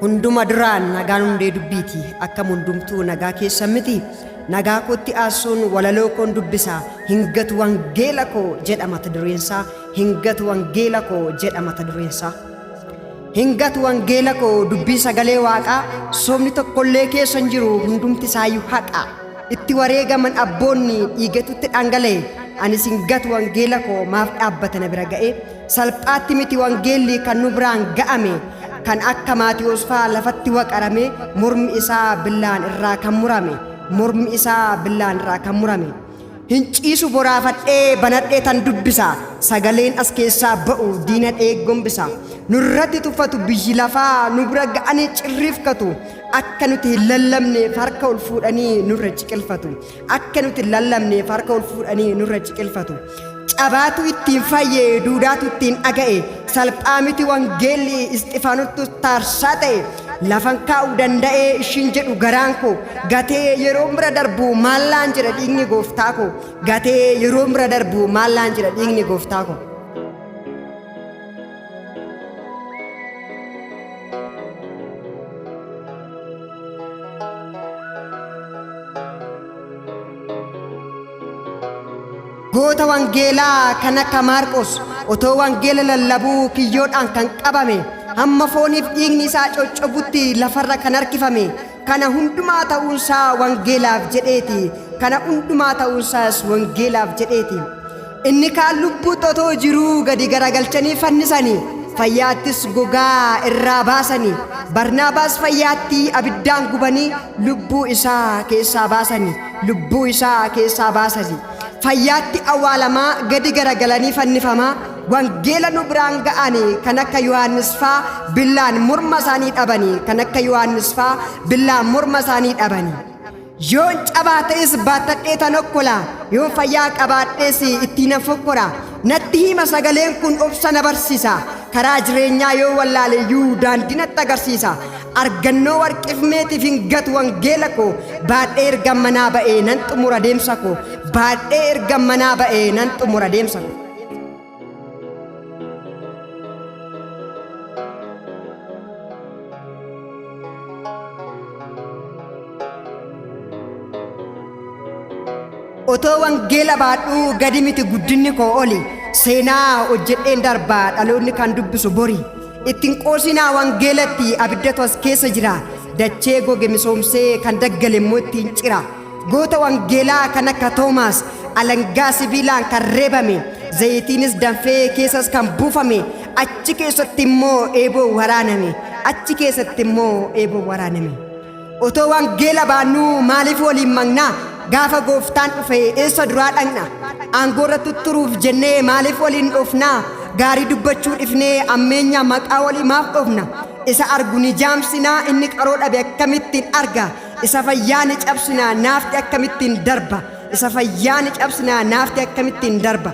hunduma duraan nagaan hundee dubbiiti akka hundumtuu nagaa keessa miti nagaa kootti aasuun walaloo koon dubbisa hingatu wangeela koo jedha mata dureensaa hingatu wangeela koo jedha mata dureensaa hingatu wangeela koo dubbii sagalee waaqaa soomni tokkollee keessa hin jiru hundumti isaayyuu haqa itti wareegaman abboonni dhiigatutti dhangala'e anis hingatu wangeela koo maaf dhaabbata na bira ga'e salphaatti miti wangeelli kan nu biraan ga'ame kan akka Maatiyos faa lafatti waqarame mormi isaa billaan irraa kan murame mormi isaa billaan irraa kan murame hinciisu boraafadhee banadhee tan dubbisa sagaleen as keessaa ba'u diina gombisa nurratti tuffatu biyyi lafaa nu bira ga'anii cirriifkatu akka nuti hin lallabneef harka ol fuudhanii nurra ciqilfatu akka nuti hin lallabneef harka ol fuudhanii nurra ciqilfatu cabaatu ittiin fayyee duudaatu ittiin dhaga'e salphaa miti wangeelli Isxifaanottu taarsaa ta'e lafan kaa'uu danda'ee ishiin jedhu garaan koo gatee yeroo bira darbu maallaan jedha dhiigni gooftaa koo gatee yeroo bira darbu maallaan jedha dhiigni gooftaa koo goota wangeelaa kan akka Maarqos otoo wangeela lallabuu kiyyoodhaan kan qabame hamma fooniif dhiigni isaa coccobutti lafarra kan harkifame kana hundumaa ta'uunsaa wangeelaaf jedheeti kana hundumaa ta'uunsaas wangeelaaf jedheeti inni kaan lubbuu otoo jiruu gadi garagalchanii fannisanii fayyaattis gogaa irraa baasanii Barnaabaas fayyaatti abiddaan gubanii lubbuu isaa keessaa baasanii lubbuu isaa keessaa baasanii fayyaatti awwaalamaa gadi garagalanii fannifamaa wangeela nu biraan ga'anii kan akka Yohaannis faa billaan morma isaanii dhabanii kan akka Yohaannis faa billaan morma isaanii dhabanii yoon cabaa ta'es baattadhee tan okkola yoon fayyaa qabaadhees ittiin fokkora natti hima sagaleen kun obsa na barsiisa karaa jireenyaa yoo wallaaleeyyuu daandii natti agarsiisa argannoo warqifmeetiif hingatu wangeela koo baadhee erga manaa ba'ee nan xumura deemsa koo baadhee erga manaa ba'ee nan xumura deemsa koo otoo wangeela baadhuu gadi miti guddinni koo oli seenaa hojjedheen darbaa dhaloonni kan dubbisu bori ittiin qoosinaa wangeelatti abiddatu as keessa jira dachee goge misoomsee kan daggale immoo ittiin cira goota wangeelaa kan akka Toomaas alangaa sibiilaan kan reebame zayitiinis danfee keessas kan buufame achi keessatti immoo eeboo waraaname achi keessatti immoo eeboo waraaname otoo wangeela baannuu maaliif waliin maqnaa gaafa gooftaan dhufe eessa duraa dhaqna aangoorra tutturuuf jennee maaliif waliin dhofnaa gaarii dubbachuu dhifnee ammeenya maqaa walii maaf dhofna isa argu ni jaamsinaa inni qaroo dhabe akkamittiin arga isa fayyaa ni cabsinaa naafti akkamittiin darba isa fayyaa ni cabsinaa naafti akkamittiin darba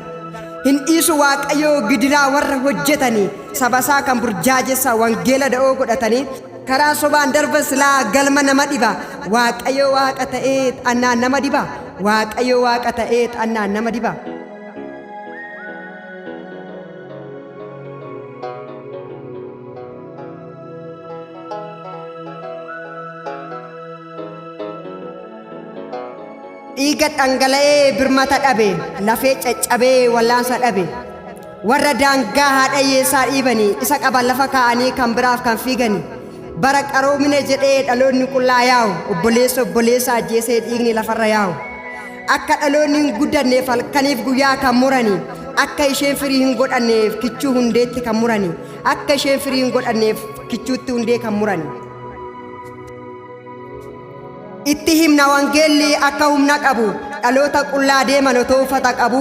hin dhiisu waaqayyoo gidiraa warra hojjetanii sabasaa kan burjaajessa wangeela da'oo godhatanii karaa sobaan darba silaa galma nama dhiba waaqayyo waaqa ta'ee annaan nama dhiba waaqayyo waaqa ta'ee annaan nama dhiba dhiiga dhangala'ee birmata dhabe lafee caccabee wallaansa dhabe warra daangaa haadha hiyyeessaa dhiibanii isa qaban lafa kaa'anii kan biraaf kan fiiganii bara qaroomine jedhee dhaloonni qullaa yaa'u obboleessa ajjeesee dhiigni lafarra yaa'u akka dhaloonni hin guddanneef halkaniif guyyaa kan muranii akka isheen firii hin godhanneef kichuu hundeetti kan muranii akka isheen firii hin godhanneef kichuutti hundee kan muranii itti himna wangeelli akka humna qabu dhaloota qullaa deeman otoo uffata qabu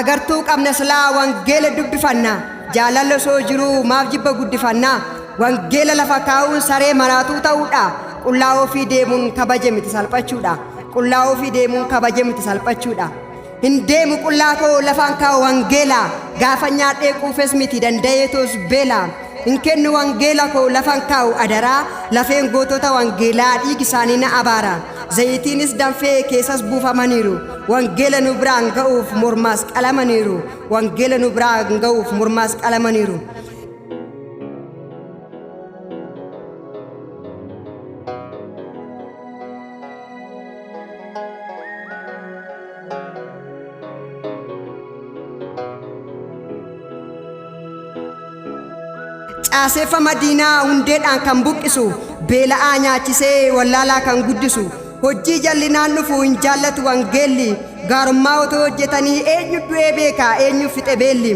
agartuu qabna silaa wangeela dubbifanna jaalala soo jiruu maaf jibba guddifannaa wangeela lafa kaa'uun saree maraatuu ta'uudha qullaa ofii deemuun kabaje miti salphachuudha qullaa ofii deemuun kabaje miti salphachuudha hin deemu qullaa koo lafaan kaa'u wangeela gaafa nyaadhee quufes miti danda'eetos beela hin kennu wangeela koo lafaan kaa'u adaraa lafeen gootota wangeelaa dhiigi isaanii na abaara zayitiinis danfee keessas buufamaniiru wangeela nu biraan ga'uuf mormaas qalamaniiru wangeela nu biraan ga'uuf mormaas qalamaniiru caaseeffama diinaa hundeedhaan kan buqqisu beela'aa nyaachisee wallaalaa kan guddisu hojii jallinaan dhufu hin jaallatu wangeelli gaarummaa otoo hojjetanii eenyu du'ee beeka eenyu fixe beelli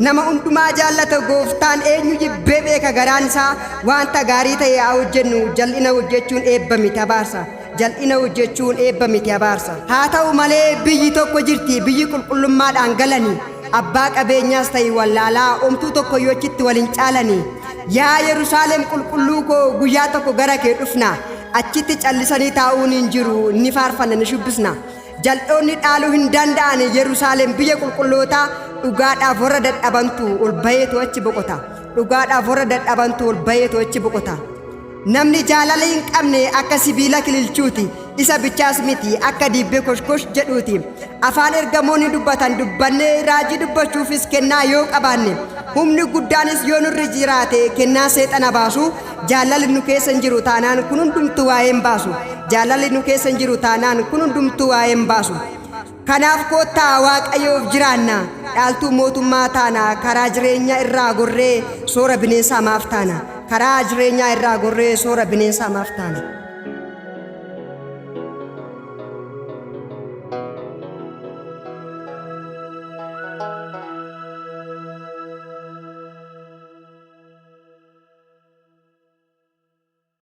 nama hundumaa jaallata gooftaan eenyu jibbee beeka garaan isaa wanta gaarii ta'e haa hojjennu jal'ina hojjechuun eebba miti abaarsa jal'ina hojjechuun eebba miti abaarsa haa ta'u malee biyyi tokko jirti biyyi qulqullummaadhaan galanii abbaa qabeenyaas ta'e wallaalaa omtuu tokko yoo achitti waliin caalanii yaa Yerusaalem qulqulluu koo guyyaa tokko gara kee dhufna achitti callisanii taa'uun hin jiru ni faarfanna ni shubbisna jal'oonni dhaaluu hin danda'an Yerusaalem biyya qulqullootaa dhugaadhaaf warra dadhabantu ol baheetu achi boqota dhugaadhaaf warra dadhabantu ol baheetu achi boqota namni jaalala hin qabne akka sibiila kililchuuti isa bichaas miti akka dibbee koshkosh jedhuuti afaan ergamoonni dubbatan dubbannee raajii dubbachuufis kennaa yoo qabaanne humni guddaanis yoo nurri jiraate kennaa seexana baasu jaalalli nu keessa hin jiru taanaan kun hundumtuu waa'ee hin baasu jaalalli nu keessa hin jiru taanaan kun hundumtuu waa'ee hin baasu kanaaf koottaa waaqayyoof jiraanna dhaaltuu mootummaa taana karaa jireenyaa irraa gorree soora bineensaa maaf taana karaa jireenyaa irraa gorree soora bineensaa maaf taana